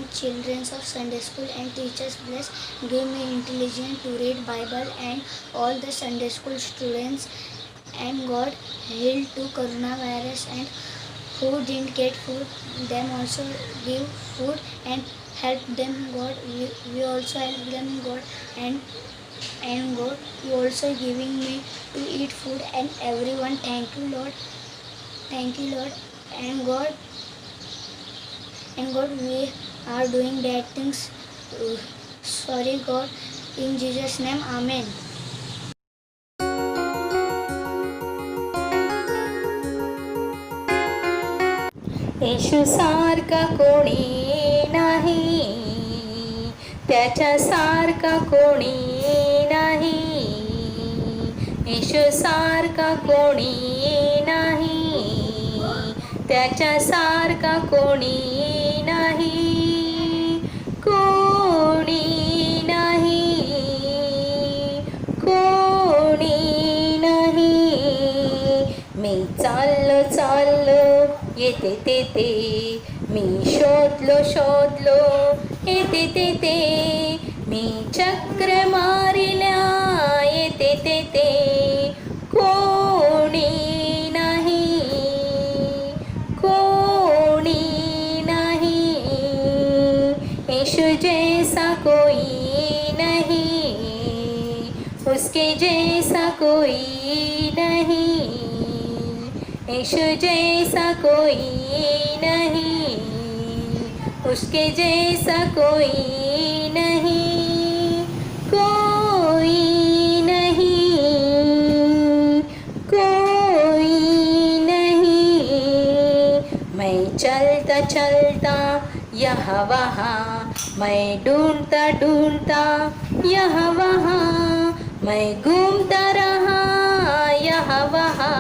and children of Sunday school and teachers bless. Give me intelligence to read Bible and all the Sunday school students. And God heal to coronavirus and who didn't get food, them also give food and help them God. We also help them God and God, you also giving me to eat food and everyone. Thank you Lord, and God, we are doing bad things. Sorry God, in Jesus' name, Amen. येशू सारखा कोणी नाही, त्याच्या सारखा कोणी नाही. येशू सारखा कोणी नाही, त्याच्या सारखा कोणी नाही. कोणी नाही, कोणी नाही. मी चाललो येते तेथे, मी शोधलो येते तेथे. मी चक्र मारिल्या येते तेथे. कोणी नाही, कोणी नाही. यीशु जैसा कोई नहीं, उसके जैसा कोई नहीं. यीशु जैसा कोई नहीं, उसके जैसा कोई नहीं. कोई नहीं, कोई नहीं. मैं चलता यहाँ वहाँ, मैं ढूंढता यहाँ वहाँ, मैं घूमता रहा यहाँ वहाँ.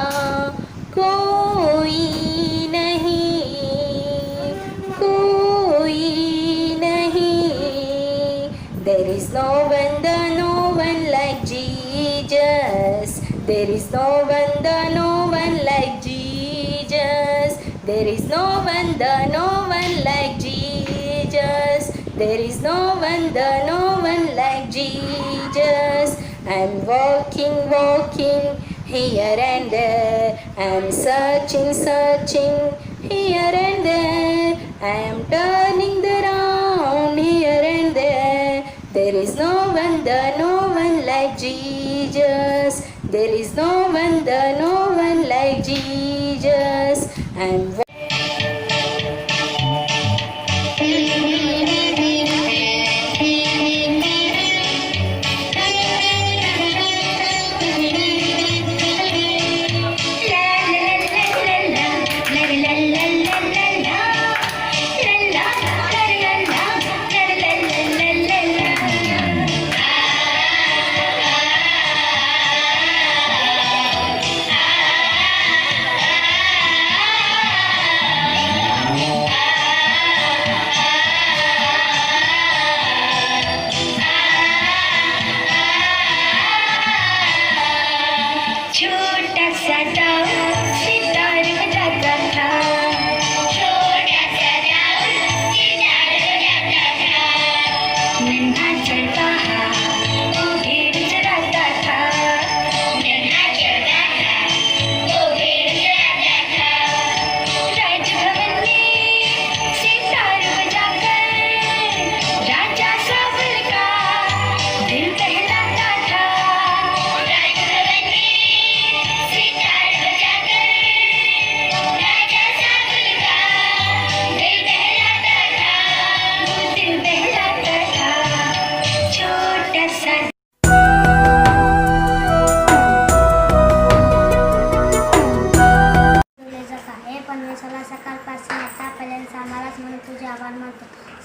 कोई नहीं, कोई नहीं. There is no one like Jesus. There is no one like Jesus. There is no one like Jesus. There is no one like Jesus. I'm walking here and there. I'm searching here and there. I am turning around here and there. There is no one like Jesus. There is no one like Jesus. I'm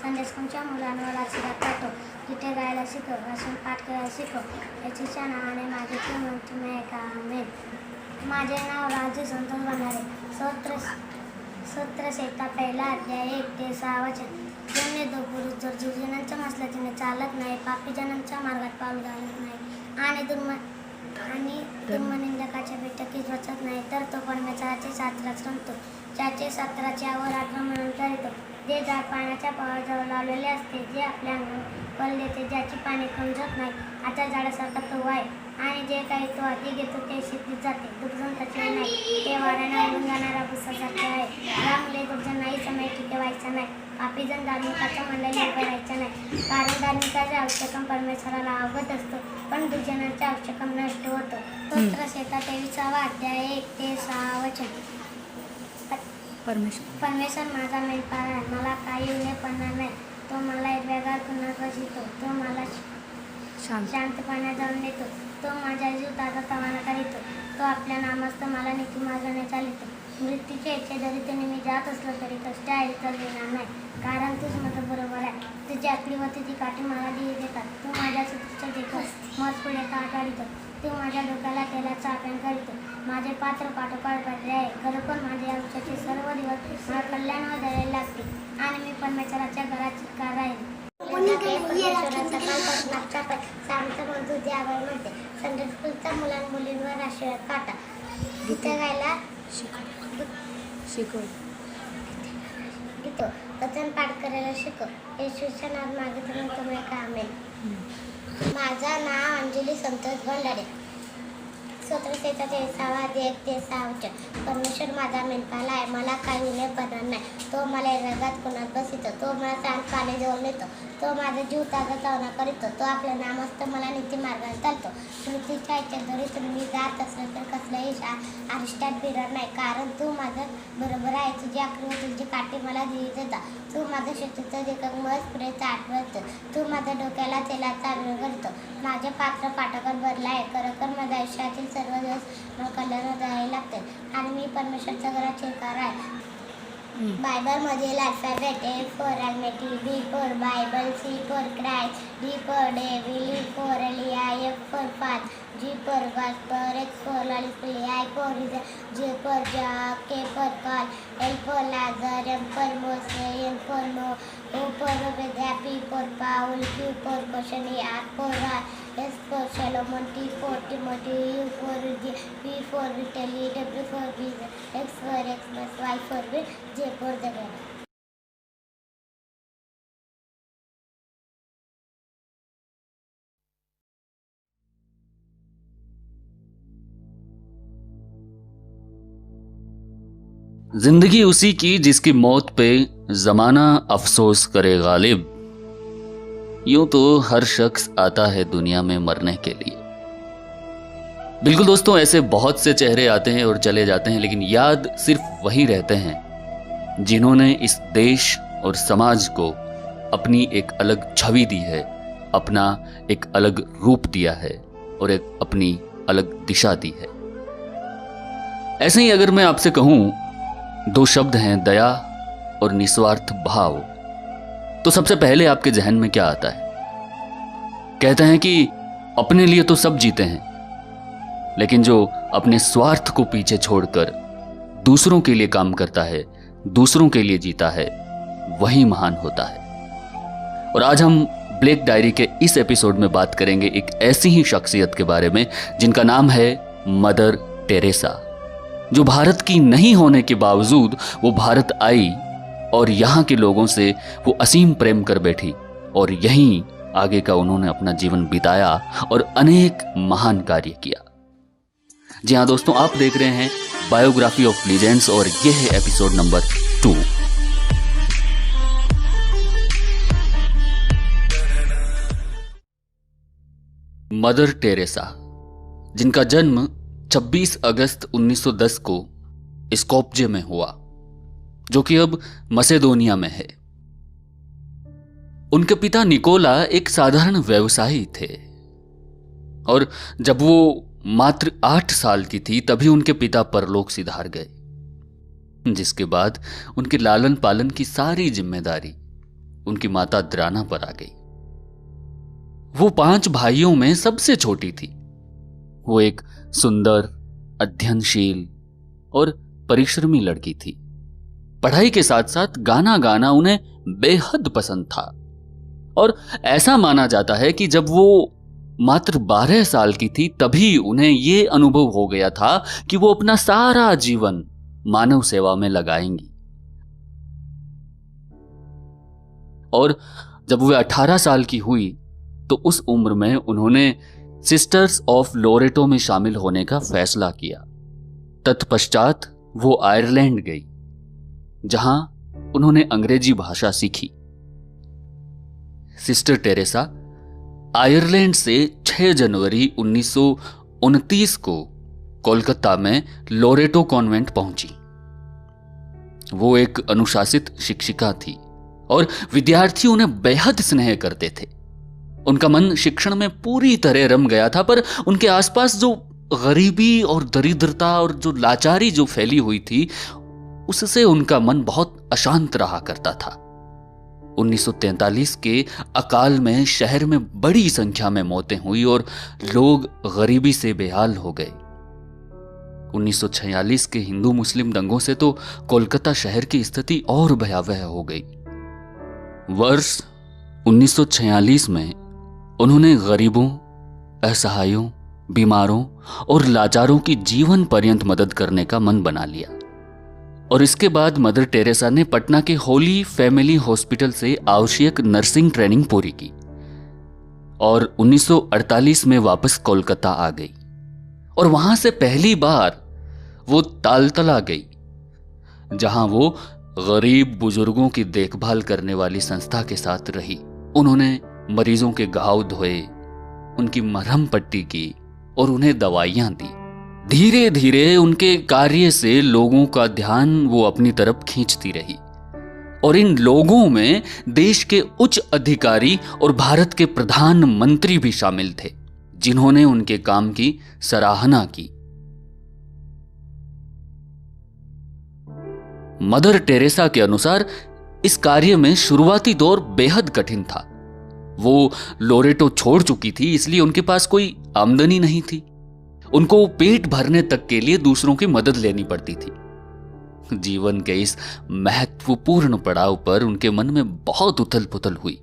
Sunday स्कूलच्या मुलांवर आशीर्वाद पाठव. गीते गायला शिकव, वाचन पाठ करायला शिकव. याच्या नावाने माझे प्रेम तुम्ही ऐका. आमेन. माझे नाव राजू संतोष बनारे. स्तोत्र संहिता पहिला अध्याय 1 ते 6 वचन. जन्मे दो पुरुष जर जीवजनांच्या मसलतीने चालत नाही, पापी जनांच्या मार्गात पाऊल घालत नाही आणि धर्मनिंदकाच्या बैठकीत बसत नाही, तर तो परमेश्वराचे शास्त्रात रमतो, ज्याचे 17 वर आठवण म्हणून करीतो. जे झाड पाण्याच्या पावाजवळ लावलेले असते, जे आपल्या अंगावर फल देते, ज्याची पाने कमजत नाही, आता झाडासारखा तो आहे. आणि जे काही तो हाती घेतो ते शेतीत जाते. दुर्जनाचे नाही, ते वाऱ्याने उडून जाणारा भुसासारखे आहे. त्यामुळे दुर्जनाही समय टिकवायचा नाही. पापीजन धार्मिकाच्या मंडळी उभे राहायचा नाही, कारण धार्मिकाचे आवश्यकम परमेश्वराला अवगत असतो, पण दुर्जनाचे आवश्यकम नष्ट होतो. स्तोत्र शेता 23 अध्याय 1 ते 6 वचन. परमेश्वर माझा मेंढपाळ आहे, मला काही उणे पडणार नाही. तो मला हिरव्यागार कुणात बसवितो, तो मला शांत पाण्याजवळ नेतो, तो माझा जीव ताजा तवाना करीतो. तो आपल्या नामस्थ मला नीती मार्गाने चालितो. मृत्यूच्या इच्छेदरीतेने मी जात असलो तरी कष्ट आहे तर देणार नाही, कारण तूच माझं बरोबर आहे. तुझी आकडी व तुझी काठी मला धीर देतात. तू माझ्या सुतीच्या देखत मज पुढे काठ काढितो. तू माझ्या डोक्याला तेलाचा आप्यान करीतो. माझे पात्र पाठोपाठ भरले आहे. खरोखर माझे आयुष्याचे सर्व दिवस मला कल्याण व दयाला लागतील, आणि मी परमेश्वराच्या घरात चित्कार राहील. संडे स्कूलच्या मुलांमुलींवर आशीर्वाद काटा. गीतं गायला शिकव. वचन पाठ करायला शिकव. येशूच्या नाव मागितले तुम्ही कामेल. माझं नाव अंजली संतोष भंडारे. स्तोत्र शेता 23 अध्याय 1 ते 6 वचन. परमेश्वर माझा मेंढपाळ आहे, मला काही उणे पडणार नाही. तो मला हिरव्यागार कुणात बसवितो, तो मला शांत पाण्याजवळ नेतो, तो माझा जीव ताजा तवाना करीतो. तो आपल्या नामस्थ मला नीती मार्गाने चालतो. मृत्यूच्या इच्छेदरीतून मी जात असलो तर कसल्याही आरिष्टात भिडणार नाही, कारण तू माझं बरोबर आहे. तुझी आकडी व तुझी काठी मला धीर देतात. तू माझं शेतीचं देखत मज पुढे आठवतो. तू माझ्या डोक्याला तेलाचा अभिषेक करतो. माझे पात्र पाठोपाठ भरले आहे. खरोखर माझ्या आयुष्यातील सर्व दिवस मला कल्याण द्यावे लागतील, आणि मी परमेश्वरच्या घरात चिरकार आहे. बायबलमधील alphabet: A for Almighty, B for Bible, C for Christ, D for Devil, E for Elia, F for Father, G for Gospel, H for Lollipop, I for Reason, J for Jack, K for Call, L for Lazar, M for Moses, N for No, O for Obadiah, P for Paul, Q for Question, R for R, S for Solomon, T for Timothy, U for Rudy, V for Vitaly, W for Visa, X for Xmas, Y for Will, J for the God. जिंदगी उसी की जिसकी मौत पे जमाना अफसोस करे गालिब। यूं तो हर शख्स आता है दुनिया में मरने के लिए। बिल्कुल दोस्तों, ऐसे बहुत से चेहरे आते हैं और चले जाते हैं, लेकिन याद सिर्फ वही रहते हैं जिन्होंने इस देश और समाज को अपनी एक अलग छवि दी है, अपना एक अलग रूप दिया है और एक अपनी अलग दिशा दी है। ऐसे ही अगर मैं आपसे कहूं, दो शब्द हैं, दया और निस्वार्थ भाव, तो सबसे पहले आपके जहन में क्या आता है? कहते हैं कि अपने लिए तो सब जीते हैं, लेकिन जो अपने स्वार्थ को पीछे छोड़कर दूसरों के लिए काम करता है, दूसरों के लिए जीता है, वही महान होता है। और आज हम ब्लैक डायरी के इस एपिसोड में बात करेंगे एक ऐसी ही शख्सियत के बारे में जिनका नाम है मदर टेरेसा, जो भारत की नहीं होने के बावजूद वो भारत आई और यहाँ के लोगों से वो असीम प्रेम कर बैठी, और यहीं आगे का उन्होंने अपना जीवन बिताया और अनेक महान कार्य किया। जी हाँ दोस्तों, आप देख रहे हैं बायोग्राफी ऑफ लीजेंड्स और ये है एपिसोड नंबर 2। मदर टेरेसा, जिनका जन्म 26 अगस्त 1910 को स्कोप्जे में हुआ, जो कि अब मसेडोनिया में है। उनके पिता निकोला एक साधारण व्यवसायी थे, और जब वो मात्र 8 साल की थी तभी उनके पिता परलोक सिधार गए, जिसके बाद उनके लालन पालन की सारी जिम्मेदारी उनकी माता द्राना पर आ गई। वो 5 भाइयों में सबसे छोटी थी। वो एक सुंदर, अध्ययनशील और परिश्रमी लड़की थी। पढ़ाई के साथ साथ गाना गाना उन्हें बेहद पसंद था, और ऐसा माना जाता है कि जब वो मात्र 12 साल की थी तभी उन्हें ये अनुभव हो गया था कि वो अपना सारा जीवन मानव सेवा में लगाएंगी। और जब वह 18 साल की हुई तो उस उम्र में उन्होंने सिस्टर्स ऑफ लोरेटो में शामिल होने का फैसला किया। तत्पश्चात वो आयरलैंड गई, जहां उन्होंने अंग्रेजी भाषा सीखी। सिस्टर टेरेसा आयरलैंड से 6 जनवरी 1929 को कोलकाता में लोरेटो कॉन्वेंट पहुंची। वो एक अनुशासित शिक्षिका थी और विद्यार्थी उन्हें बेहद स्नेह करते थे। उनका मन शिक्षण में पूरी तरह रम गया था, पर उनके आसपास जो गरीबी और दरिद्रता और जो लाचारी जो फैली हुई थी, उससे उनका मन बहुत अशांत रहा करता था। 1943 के अकाल में शहर में बड़ी संख्या में मौतें हुई और लोग गरीबी से बेहाल हो गए। 1946 के हिंदू मुस्लिम दंगों से तो कोलकाता शहर की स्थिति और भयावह हो गई। वर्ष 1946 में उन्होंने गरीबों, असहायों, बीमारों और लाचारों की जीवन पर्यंत मदद करने का मन बना लिया और इसके बाद मदर टेरेसा ने पटना के होली फैमिली हॉस्पिटल से आवश्यक नर्सिंग ट्रेनिंग पूरी की और 1948 में वापस कोलकाता आ गई और वहां से पहली बार वो तालतला गई, जहां वो गरीब बुजुर्गों की देखभाल करने वाली संस्था के साथ रही। उन्होंने मरीजों के घाव धोए, उनकी मरहम पट्टी की और उन्हें दवाइयां दी। धीरे धीरे उनके कार्य से लोगों का ध्यान वो अपनी तरफ खींचती रही और इन लोगों में देश के उच्च अधिकारी और भारत के प्रधानमंत्री भी शामिल थे, जिन्होंने उनके काम की सराहना की। मदर टेरेसा के अनुसार इस कार्य में शुरुआती दौर बेहद कठिन था। वो लोरेटो छोड़ चुकी थी, इसलिए उनके पास कोई आमदनी नहीं थी। उनको पेट भरने तक के लिए दूसरों की मदद लेनी पड़ती थी। जीवन के इस महत्वपूर्ण पड़ाव पर उनके मन में बहुत उथल पुथल हुई,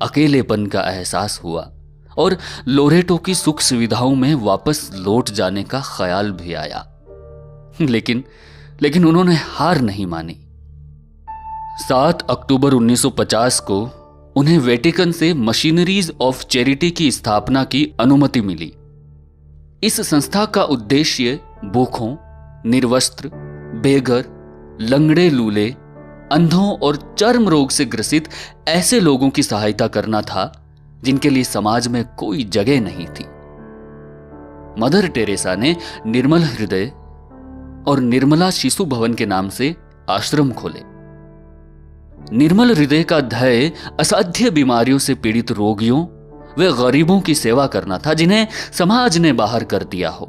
अकेलेपन का एहसास हुआ और लोरेटो की सुख सुविधाओं में वापस लौट जाने का ख्याल भी आया। लेकिन उन्होंने हार नहीं मानी। 7 अक्टूबर 1950 को उन्हें वेटिकन से मशीनरीज ऑफ चैरिटी की स्थापना की अनुमति मिली। इस संस्था का उद्देश्य भूखों, निर्वस्त्र, बेघर, लंगड़े लूले, अंधों और चर्म रोग से ग्रसित ऐसे लोगों की सहायता करना था जिनके लिए समाज में कोई जगह नहीं थी। मदर टेरेसा ने निर्मल हृदय और निर्मला शिशु भवन के नाम से आश्रम खोले। निर्मल हृदय का ध्येय असाध्य बीमारियों से पीड़ित रोगियों वे गरीबों की सेवा करना था, जिन्हें समाज ने बाहर कर दिया हो।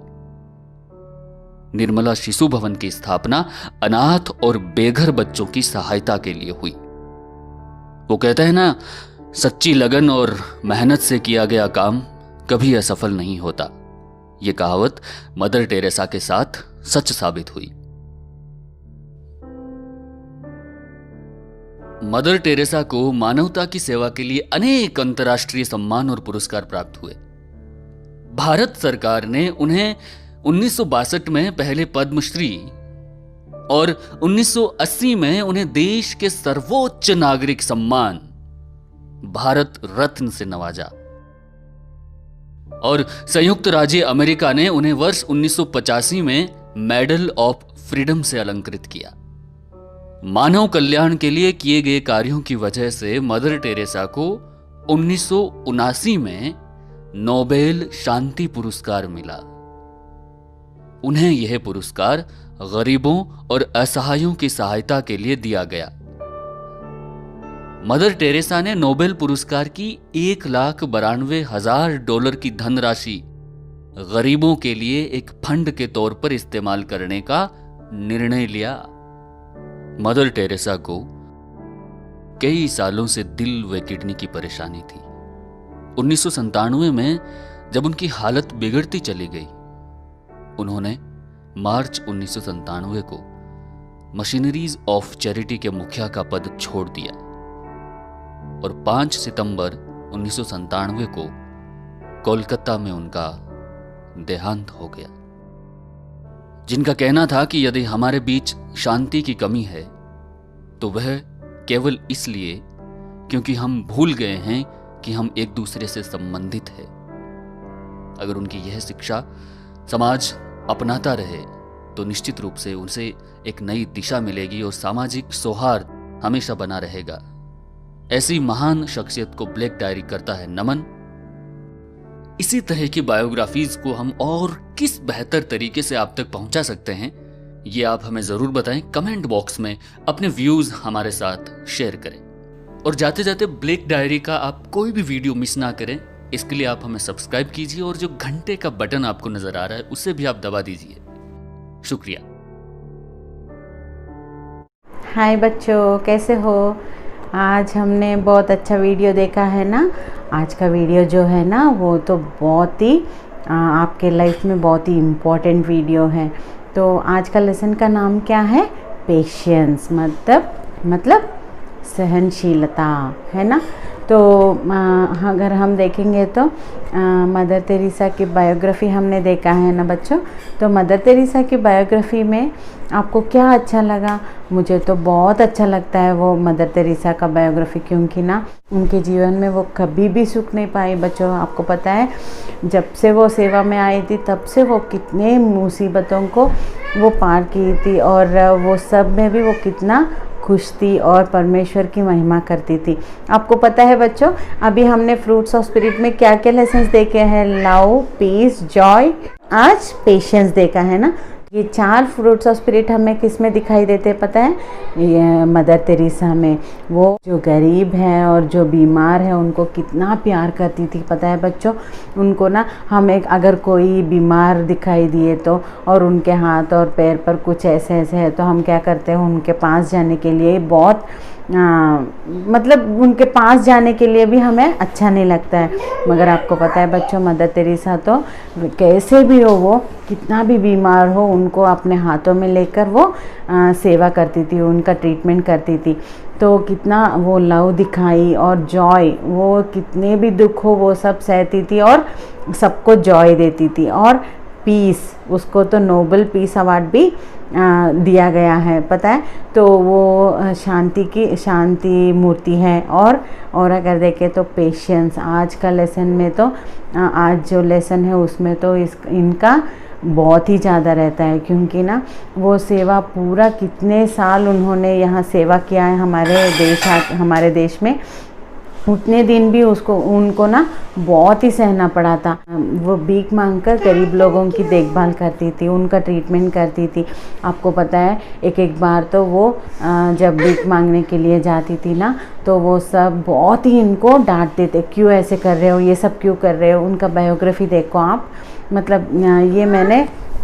निर्मला शिशु भवन की स्थापना अनाथ और बेघर बच्चों की सहायता के लिए हुई। वो कहते हैं ना, सच्ची लगन और मेहनत से किया गया काम कभी असफल नहीं होता। ये कहावत मदर टेरेसा के साथ सच साबित हुई। मदर टेरेसा को मानवता की सेवा के लिए अनेक अंतर्राष्ट्रीय सम्मान और पुरस्कार प्राप्त हुए। भारत सरकार ने उन्हें 1962 में पहले पद्मश्री और 1980 में उन्हें देश के सर्वोच्च नागरिक सम्मान भारत रत्न से नवाजा और संयुक्त राज्य अमेरिका ने उन्हें वर्ष 1985 में मेडल ऑफ फ्रीडम से अलंकृत किया। मानव कल्याण के लिए किए गए कार्यों की वजह से मदर टेरेसा को 1979 में नोबेल शांति पुरस्कार मिला। उन्हें यह पुरस्कार गरीबों और असहायों की सहायता के लिए दिया गया। मदर टेरेसा ने नोबेल पुरस्कार की $1,92,000 की धनराशि गरीबों के लिए एक फंड के तौर पर इस्तेमाल करने का निर्णय लिया। मदर टेरेसा को कई सालों से दिल व किडनी की परेशानी थी। 1997 में जब उनकी हालत बिगड़ती चली गई, उन्होंने मार्च 1997 को मशीनरीज ऑफ चैरिटी के मुखिया का पद छोड़ दिया और 5 सितंबर 1997 को कोलकाता में उनका देहांत हो गया। जिनका कहना था कि यदि हमारे बीच शांति की कमी है तो वह केवल इसलिए क्योंकि हम भूल गए हैं कि हम एक दूसरे से संबंधित हैं। अगर उनकी यह शिक्षा समाज अपनाता रहे तो निश्चित रूप से उनसे एक नई दिशा मिलेगी और सामाजिक सौहार्द हमेशा बना रहेगा। ऐसी महान शख्सियत को ब्लैक डायरी करता है नमन। इसी तरह की बायोग्राफीज को हम और किस बेहतर तरीके से आप तक पहुंचा सकते हैं, ये आप हमें जरूर बताएं। कमेंट बॉक्स में अपने व्यूज हमारे साथ शेयर करें और जाते जाते ब्लैक डायरी का आप कोई भी वीडियो मिस ना करें, इसके लिए आप हमें सब्सक्राइब कीजिए और जो घंटे का बटन आपको नजर आ रहा है उसे भी आप दबा दीजिए। शुक्रिया। हाय बच्चों, कैसे हो? आज हमने बहुत अच्छा वीडियो देखा है ना। आज का वीडियो जो है ना वो तो बहुत ही आपके लाइफ में बहुत ही इम्पोर्टेंट वीडियो है। तो आज का लेसन का नाम क्या है? पेशेंस, मतलब सहनशीलता, है ना। तो अगर हम देखेंगे तो मदर तेरेसा की बायोग्राफ़ी हमने देखा है ना बच्चों। तो मदर तेरेसा की बायोग्राफ़ी में आपको क्या अच्छा लगा? मुझे तो बहुत अच्छा लगता है वो मदर तेरेसा का बायोग्राफ़ी, क्योंकि ना उनके जीवन में वो कभी भी सुख नहीं पाई बच्चों। आपको पता है जब से वो सेवा में आई थी तब से वो कितने मुसीबतों को वो पार की थी और वो सब में भी वो कितना खुश थी और परमेश्वर की महिमा करती थी। आपको पता है बच्चों, अभी हमने फ्रूट्स ऑफ स्पिरिट में क्या क्या लेसन्स देखे हैं? लव, पीस, जॉय, आज पेशेंस देखा है ना। ये 4 फ्रूट्स ऑफ स्पिरिट हमें किस में दिखाई देते हैं पता है? ये मदर तेरेसा में। वो जो गरीब हैं और जो बीमार हैं उनको कितना प्यार करती थी पता है बच्चों। उनको ना हमें अगर कोई बीमार दिखाई दिए तो और उनके हाथ और पैर पर कुछ ऐसे है तो हम क्या करते हैं? उनके पास जाने के लिए बहुत मतलब उनके पास जाने के लिए भी हमें अच्छा नहीं लगता है। मगर आपको पता है बच्चों, मदर तेरेसा तो कैसे भी हो, वो कितना भी बीमार हो, उनको अपने हाथों में लेकर वो सेवा करती थी, उनका ट्रीटमेंट करती थी। तो कितना वो लव दिखाई और जॉय, वो कितने भी दुख हो वो सब सहती थी और सबको जॉय देती थी। और पीस, उसको तो नोबल पीस अवार्ड भी दिया गया है पता है। तो वो शांति मूर्ति है। और अगर देखें तो पेशेंस, आज का लेसन में तो आज जो लेसन है उसमें तो इनका बहुत ही ज़्यादा रहता है, क्योंकि ना वो सेवा पूरा कितने साल उन्होंने यहाँ सेवा किया है हमारे देश में। उतने दिन भी उनको ना बहुत ही सहना पड़ा था। वो भीख मांगकर गरीब लोगों की देखभाल करती थी, उनका ट्रीटमेंट करती थी। आपको पता है एक बार तो वो जब भीख मांगने के लिए जाती थी ना तो वो सब बहुत ही इनको डांटते थे, क्यों ऐसे कर रहे हो, ये सब क्यों कर रहे हो। उनका बायोग्राफ़ी देखो आप, मतलब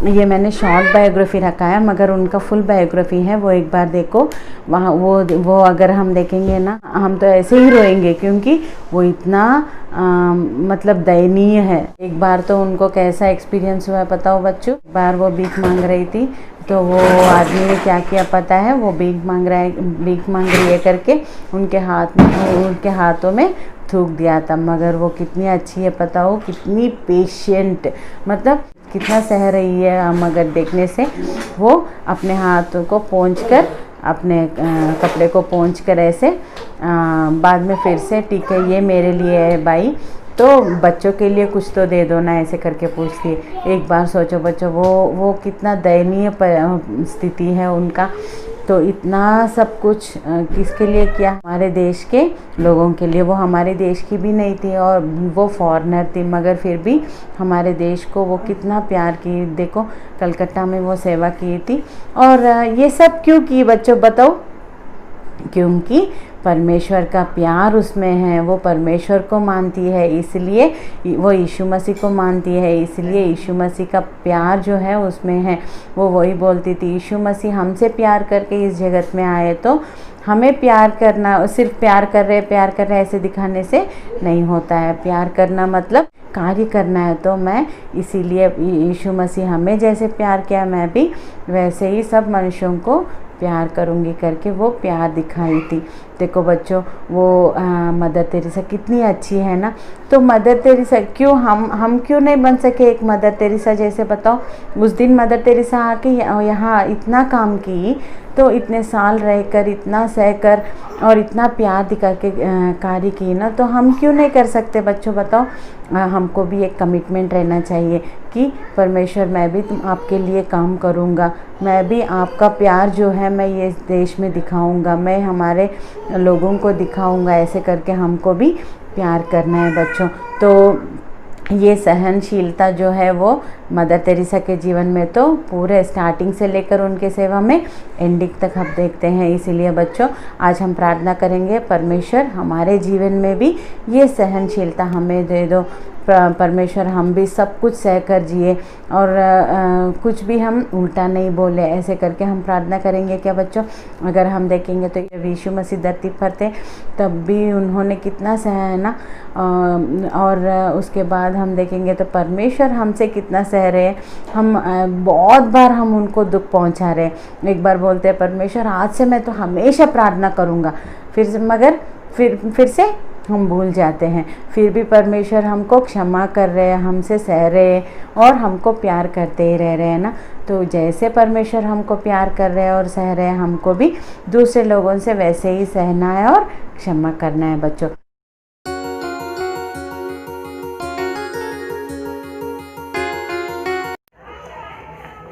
ये मैंने शॉर्ट बायोग्राफ़ी रखा है, मगर उनका फुल बायोग्राफ़ी है, वो एक बार देखो। वहाँ वो अगर हम देखेंगे ना हम तो ऐसे ही रोएंगे, क्योंकि वो इतना मतलब दयनीय है। एक बार तो उनको कैसा एक्सपीरियंस हुआ पता हो बच्चों? एक बार वो भीख मांग रही थी तो वो आदमी ने क्या किया पता है? वो भीख मांग रही है करके उनके हाथों में थूक दिया था। मगर वो कितनी अच्छी है पता हो, कितनी पेशेंट, मतलब कितना सह रही है। मगर देखने से वो अपने हाथों को पोंछकर, अपने कपड़े को पोंछकर ऐसे बाद में फिर से, ठीक है ये मेरे लिए है भाई, तो बच्चों के लिए कुछ तो दे दो ना, ऐसे करके पूछती है। एक बार सोचो बच्चों, वो कितना दयनीय स्थिति है उनका। तो इतना सब कुछ किसके लिए किया? हमारे देश के लोगों के लिए। वो हमारे देश की भी नहीं थी और वो फॉरेनर थी, मगर फिर भी हमारे देश को वो कितना प्यार की। देखो कलकत्ता में वो सेवा की थी। और ये सब क्यों की बच्चों बताओ? क्योंकि परमेश्वर का प्यार उसमें है, वो परमेश्वर को मानती है, इसलिए वो यीशु मसीह को मानती है, इसलिए यीशु मसीह का प्यार जो है उसमें है। वो वही बोलती थी, यीशु मसीह हमसे प्यार करके इस जगत में आए, तो हमें प्यार करना, सिर्फ प्यार कर रहे ऐसे दिखाने से नहीं होता है। प्यार करना मतलब कार्य करना है। तो मैं इसीलिए यीशु मसीह हमें जैसे प्यार किया, मैं भी वैसे ही सब मनुष्यों को प्यार करूंगी करके वो प्यार दिखाई थी। देखो बच्चों, वो मदर तेरेसा कितनी अच्छी है ना। तो मदर तेरेसा क्यों हम क्यों नहीं बन सके एक मदर तेरेसा जैसे? बताओ, उस दिन मदर तेरेसा आके यहाँ इतना काम की, तो इतने साल रहकर इतना सहकर और इतना प्यार दिखा के कार्य की ना, तो हम क्यों नहीं कर सकते बच्चों? बताओ। हमको भी एक कमिटमेंट रहना चाहिए कि परमेश्वर, मैं भी आपके लिए काम करूँगा, मैं भी आपका प्यार जो है मैं ये देश में दिखाऊँगा, मैं हमारे लोगों को दिखाऊँगा, ऐसे करके हमको भी प्यार करना है बच्चों। तो ये सहनशीलता जो है वो मदर तेरेसा के जीवन में तो पूरे स्टार्टिंग से लेकर उनके सेवा में एंडिंग तक हम देखते हैं। इसीलिए बच्चों, आज हम प्रार्थना करेंगे, परमेश्वर हमारे जीवन में भी ये सहनशीलता हमें दे दो। परमेश्वर, हम भी सब कुछ सह कर जिए और कुछ भी हम उल्टा नहीं बोले, ऐसे करके हम प्रार्थना करेंगे। क्या बच्चों? अगर हम देखेंगे तो यीशु मसीह धरती पर थे तब भी उन्होंने कितना सहा है ना, और उसके बाद हम देखेंगे तो परमेश्वर हमसे कितना सह रहे हैं। हम बहुत बार हम उनको दुख पहुंचा रहे हैं। एक बार बोलते हैं परमेश्वर आज से मैं तो हमेशा प्रार्थना करूँगा, मगर फिर से हम भूल जाते हैं। फिर भी परमेश्वर हमको क्षमा कर रहे हैं, हमसे सह रहे हैं और हमको प्यार करते ही रह रहे हैं ना। तो जैसे परमेश्वर हमको प्यार कर रहे हैं और सह रहे हैं, हमको भी दूसरे लोगों से वैसे ही सहना है और क्षमा करना है बच्चों।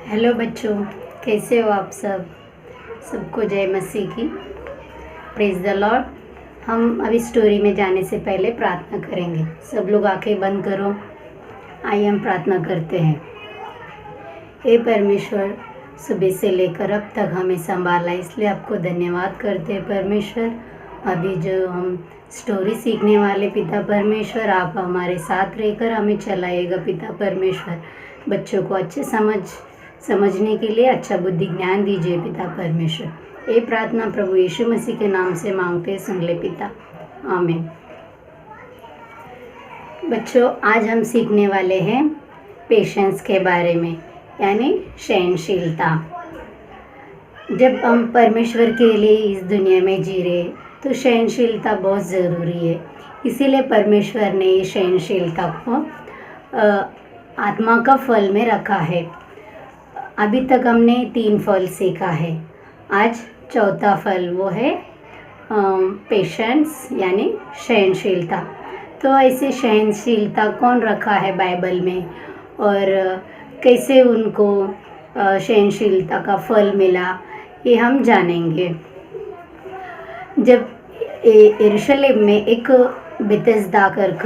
हेलो बच्चों, कैसे हो आप सब? सबको जय मसीह की, प्रेज द लॉर्ड। हम अभी स्टोरी में जाने से पहले प्रार्थना करेंगे। सब लोग आंखें बंद करो। आइए हम प्रार्थना करते हैं। हे परमेश्वर, सुबह से लेकर अब तक हमें संभाला, इसलिए आपको धन्यवाद करते हैं परमेश्वर। अभी जो हम स्टोरी सीखने वाले पिता परमेश्वर, आप हमारे साथ रहकर हमें चलाइएगा पिता परमेश्वर। बच्चों को अच्छे समझने के लिए अच्छा बुद्धि ज्ञान दीजिए पिता परमेश्वर। ये प्रार्थना प्रभु यीशु मसीह के नाम से मांगते, सुन ले पिता, आमीन। बच्चों, आज हम सीखने वाले हैं पेशेंस के बारे में, यानी सहनशीलता। जब हम परमेश्वर के लिए इस दुनिया में जी रहे तो सहनशीलता बहुत ज़रूरी है। इसीलिए परमेश्वर ने ये सहनशीलता को आत्मा का फल में रखा है। अभी तक हमने 3 फल सीखा है। आज चौथा फल वो है पेशेंस, यानी सहनशीलता। तो ऐसे सहनशीलता कौन रखा है बाइबल में और कैसे उनको सहनशीलता का फल मिला, ये हम जानेंगे। जब यरूशलेम में एक बेथेस्दा कर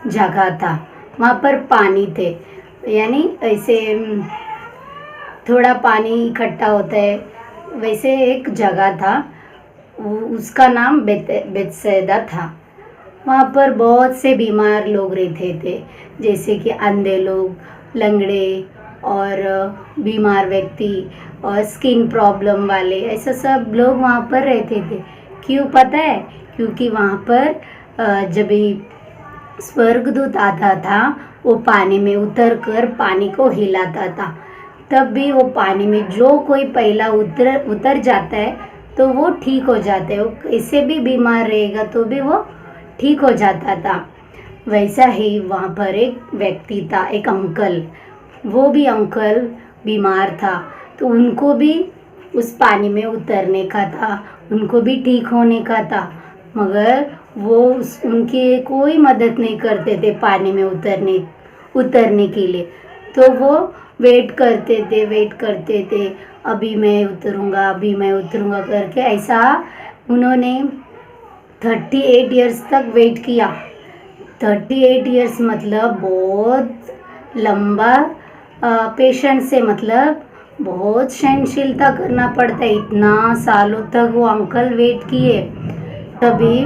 जगह था, वहाँ पर पानी थे, यानी ऐसे थोड़ा पानी इकट्ठा होता है, वैसे एक जगह था, उसका नाम बेथसेदा था। वहाँ पर बहुत से बीमार लोग रहते थे, जैसे कि अंधे लोग, लंगड़े और बीमार व्यक्ति और स्किन प्रॉब्लम वाले, ऐसा सब लोग वहाँ पर रहते थे। क्यों पता है? क्योंकि वहाँ पर जब स्वर्गदूत आता था, वो पानी में उतर कर पानी को हिलाता था। तब भी वो पानी में जो कोई पहला उतर जाता है तो वो ठीक हो जाता है। वो कैसे भी बीमार रहेगा तो भी वो ठीक हो जाता था। वैसा ही वहाँ पर एक व्यक्ति था, एक अंकल। वो भी अंकल बीमार था, तो उनको भी उस पानी में उतरने का था, उनको भी ठीक होने का था, मगर वो उनकी कोई मदद नहीं करते थे पानी में उतरने के लिए। तो वो वेट करते थे, अभी मैं उतरूँगा करके। ऐसा उन्होंने 38 इयर्स तक वेट किया। 38 इयर्स मतलब बहुत लंबा पेशेंस से, मतलब बहुत सहनशीलता करना पड़ता है। इतना सालों तक वो अंकल वेट किए। तभी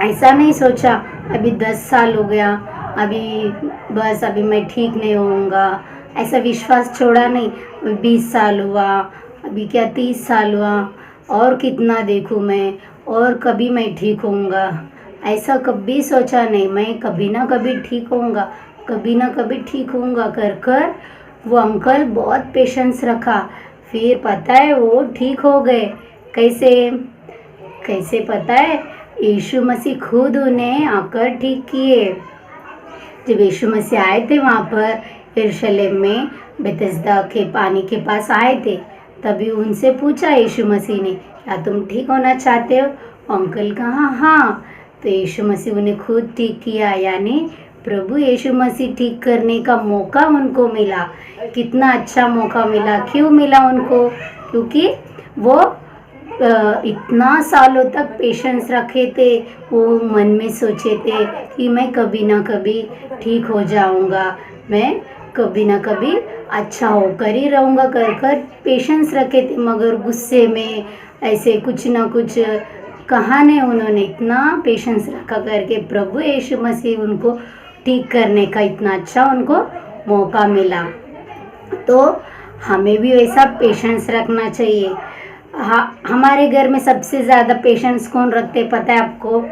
ऐसा नहीं सोचा अभी 10 साल हो गया, अभी मैं ठीक नहीं होऊंगा, ऐसा विश्वास छोड़ा नहीं। 20 साल हुआ, अभी क्या 30 साल हुआ, और कितना देखूं मैं, और कभी मैं ठीक होऊंगा, ऐसा कभी सोचा नहीं। मैं कभी ना कभी ठीक होऊंगा कर वो अंकल बहुत पेशेंस रखा। फिर पता है वो ठीक हो गए। कैसे पता है? यीशु मसीह खुद उन्हें आकर ठीक किए। जब यीशु मसीह आए थे वहाँ पर यरूशलेम में बेथesदा के पानी के पास आए थे, तभी उनसे पूछा यीशु मसीह ने, क्या तुम ठीक होना चाहते हो? अंकल कहा हाँ। तो यीशु मसीह उन्हें खुद ठीक किया, यानी प्रभु यीशु मसीह ठीक करने का मौका उनको मिला। कितना अच्छा मौका मिला। क्यों मिला उनको? क्योंकि वो इतना सालों तक पेशेंस रखे थे। वो मन में सोचे थे कि मैं कभी ना कभी ठीक हो जाऊंगा, मैं कभी ना कभी अच्छा होकर ही रहूँगा कर पेशेंस रखे थे। मगर गुस्से में ऐसे कुछ ना कुछ कहा नहीं उन्होंने, इतना पेशेंस रखा करके प्रभु यीशु मसीह उनको ठीक करने का इतना अच्छा उनको मौका मिला। तो हमें भी वैसा पेशेंस रखना चाहिए। हमारे घर में सबसे ज़्यादा पेशेंस कौन रखते पता है आपको?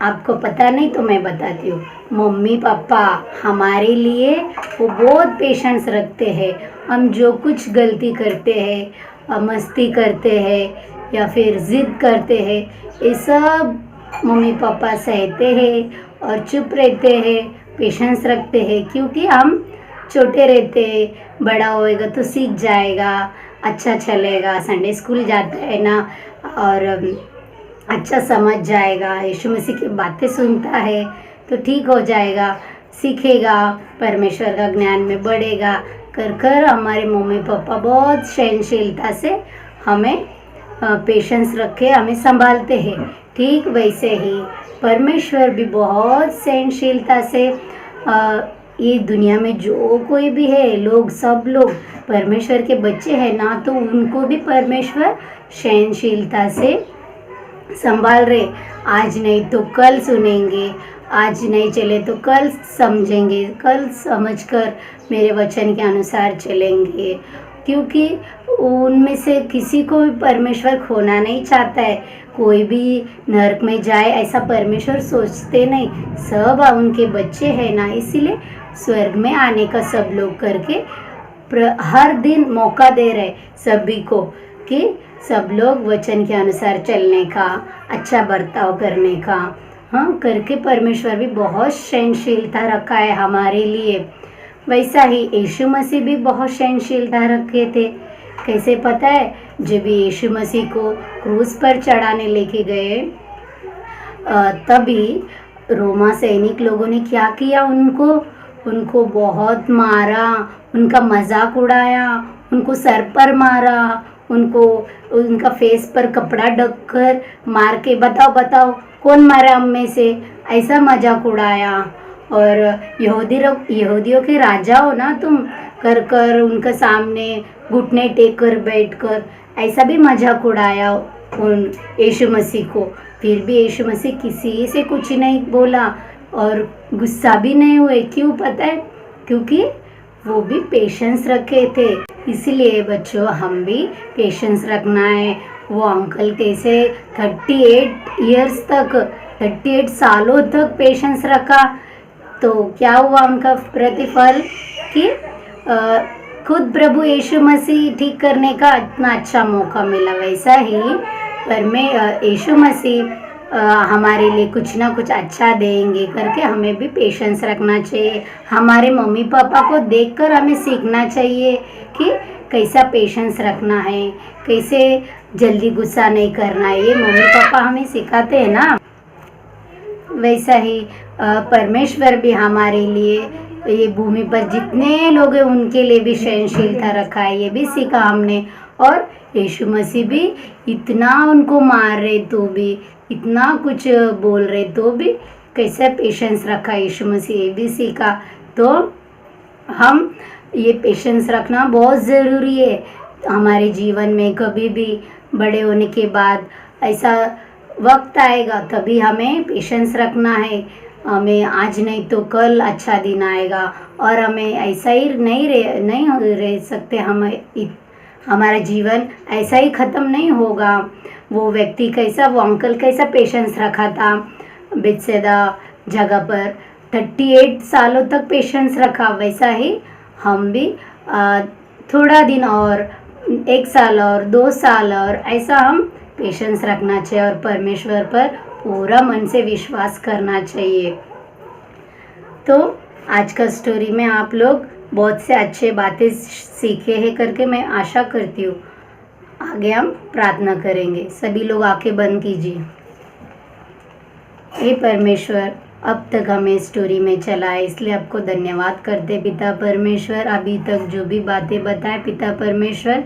आपको पता नहीं तो मैं बताती हूँ। मम्मी पापा हमारे लिए वो बहुत पेशेंस रखते हैं। हम जो कुछ गलती करते हैं, मस्ती करते हैं या फिर ज़िद करते हैं, ये सब मम्मी पापा सहते हैं और चुप रहते हैं, पेशेंस रखते हैं। क्योंकि हम छोटे रहते हैं, बड़ा होएगा तो सीख जाएगा, अच्छा चलेगा, संडे स्कूल जाता है ना और अच्छा समझ जाएगा, यीशु मसीह की बातें सुनता है तो ठीक हो जाएगा, सीखेगा, परमेश्वर का ज्ञान में बढ़ेगा। कर हमारे मम्मी पापा बहुत सहनशीलता से हमें पेशेंस रखे हमें संभालते हैं। ठीक वैसे ही परमेश्वर भी बहुत सहनशीलता से ये दुनिया में जो कोई भी है, लोग सब लोग परमेश्वर के बच्चे हैं ना, तो उनको भी परमेश्वर सहनशीलता से संभाल रहे। आज नहीं तो कल सुनेंगे, आज नहीं चले तो कल समझेंगे, कल समझकर मेरे वचन के अनुसार चलेंगे। क्योंकि उनमें से किसी को भी परमेश्वर खोना नहीं चाहता है, कोई भी नरक में जाए ऐसा परमेश्वर सोचते नहीं। सब उनके बच्चे हैं ना, इसीलिए स्वर्ग में आने का सब लोग करके हर दिन मौका दे रहे सभी को कि सब लोग वचन के अनुसार चलने का, अच्छा बर्ताव करने का, हाँ करके परमेश्वर भी बहुत सहनशीलता रखा है हमारे लिए। वैसा ही यीशु मसीह भी बहुत सहनशीलता रखे थे। कैसे पता है? जब यीशु मसीह को क्रूस पर चढ़ाने लेके गए, तभी रोमा सैनिक लोगों ने क्या किया? उनको बहुत मारा, उनका मजाक उड़ाया, उनको सर पर मारा, उनको उनका फेस पर कपड़ा ढक कर मार के बताओ कौन मारा हम में से, ऐसा मजाक उड़ाया। और यहूदियों के राजा हो ना तुम, कर उनके सामने घुटने टेक कर बैठ कर ऐसा भी मजाक उड़ाया उन यीशु मसीह को। फिर भी यीशु मसीह किसी से कुछ नहीं बोला और गुस्सा भी नहीं हुए। क्यों पता है? क्योंकि वो भी पेशेंस रखे थे। इसलिए बच्चों हम भी पेशेंस रखना है। वो अंकल कैसे 38 सालों तक पेशेंस रखा, तो क्या हुआ उनका प्रतिफल कि खुद प्रभु यीशु मसीह ठीक करने का इतना अच्छा मौका मिला। वैसा ही यीशु मसीह हमारे लिए कुछ ना कुछ अच्छा देंगे करके हमें भी पेशेंस रखना चाहिए। हमारे मम्मी पापा को देखकर हमें सीखना चाहिए कि कैसा पेशेंस रखना है, कैसे जल्दी गुस्सा नहीं करना है। ये मम्मी पापा हमें सिखाते हैं ना। वैसा ही परमेश्वर भी हमारे लिए ये भूमि पर जितने लोग हैं उनके लिए भी सहनशीलता रखा है, ये भी सीखा हमने। और यीशु मसीह भी इतना उनको मार रहे तो भी, इतना कुछ बोल रहे तो भी कैसा पेशेंस रखा यीशु मसीह, ये भी सीखा। तो हम ये पेशेंस रखना बहुत ज़रूरी है हमारे जीवन में। कभी भी बड़े होने के बाद ऐसा वक्त आएगा तभी हमें पेशेंस रखना है। हमें आज नहीं तो कल अच्छा दिन आएगा और हमें ऐसा ही नहीं रह सकते। हमारा जीवन ऐसा ही ख़त्म नहीं होगा। वो व्यक्ति कैसा, वो अंकल कैसा पेशेंस रखा था बेथेस्दा जगह पर, 38 सालों तक पेशेंस रखा। वैसा ही हम भी थोड़ा दिन और 1 साल और 2 साल और ऐसा हम पेशेंस रखना चाहिए और परमेश्वर पर पूरा मन से विश्वास करना चाहिए। तो आज का स्टोरी में आप लोग बहुत से अच्छे बातें सीखे हैं करके मैं आशा करती हूँ। आगे हम प्रार्थना करेंगे। सभी लोग आंखें बंद कीजिए। हे परमेश्वर, अब तक हमें स्टोरी में चलाए इसलिए आपको धन्यवाद करते पिता परमेश्वर। अभी तक जो भी बातें बताएं पिता परमेश्वर,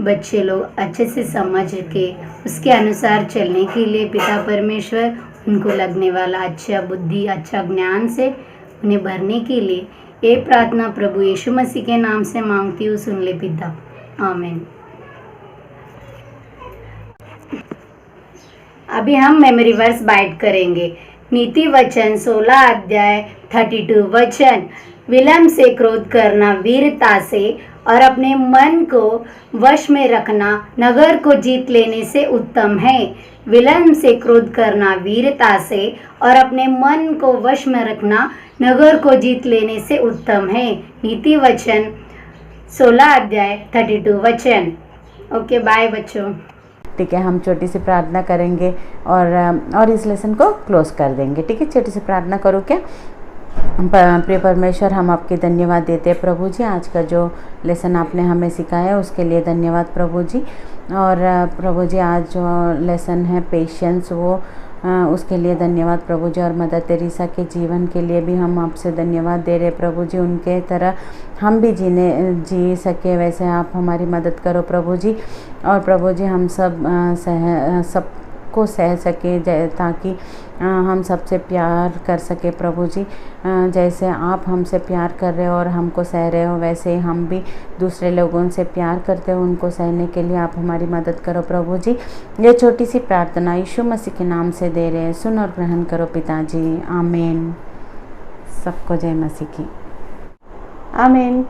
बच्चे लोग अच्छे से समझ के उसके अनुसार चलने के लिए पिता परमेश्वर उनको लगने वाला अच्छा बुद्धि, अच्छा ज्ञान से उन्हें भरने के लिए ये प्रार्थना प्रभु यीशु मसीह के नाम से मांगती हूँ, सुन ले पिता, आमीन। अभी हम मेमोरी वर्स बाइट करेंगे। नीति वचन 16 अध्याय 32 वचन, विलम्ब से क्रोध करना वीरता से और अपने मन को वश में रखना नगर को जीत लेने से उत्तम है। विलम्ब से क्रोध करना वीरता से और अपने मन को वश में रखना नगर को जीत लेने से उत्तम है। नीति वचन 16 अध्याय 32 वचन। ओके, बाय बच्चों। ठीक है, हम छोटी सी प्रार्थना करेंगे और इस लेसन को क्लोज कर देंगे। ठीक है, छोटी सी प्रार्थना करो क्या। प्रिय परमेश्वर, हम आपके धन्यवाद देते हैं प्रभु जी। आज का जो लेसन आपने हमें सिखाया उसके लिए धन्यवाद प्रभु जी। और प्रभु जी, आज जो लेसन है पेशेंस, वो उसके लिए धन्यवाद प्रभु जी। और मदर तेरेसा के जीवन के लिए भी हम आपसे धन्यवाद दे रहे प्रभु जी। उनके तरह हम भी जी सके वैसे आप हमारी मदद करो प्रभु जी। और प्रभु जी, हम सबको सह सके ताकि हम सबसे प्यार कर सके प्रभु जी। जैसे आप हमसे प्यार कर रहे हो और हमको सह रहे हो, वैसे ही हम भी दूसरे लोगों से प्यार करते हो, उनको सहने के लिए आप हमारी मदद करो प्रभु जी। ये छोटी सी प्रार्थना यीशु मसीह के नाम से दे रहे हैं, सुन और ग्रहण करो पिताजी, आमीन। सबको जय मसीह की, आमीन।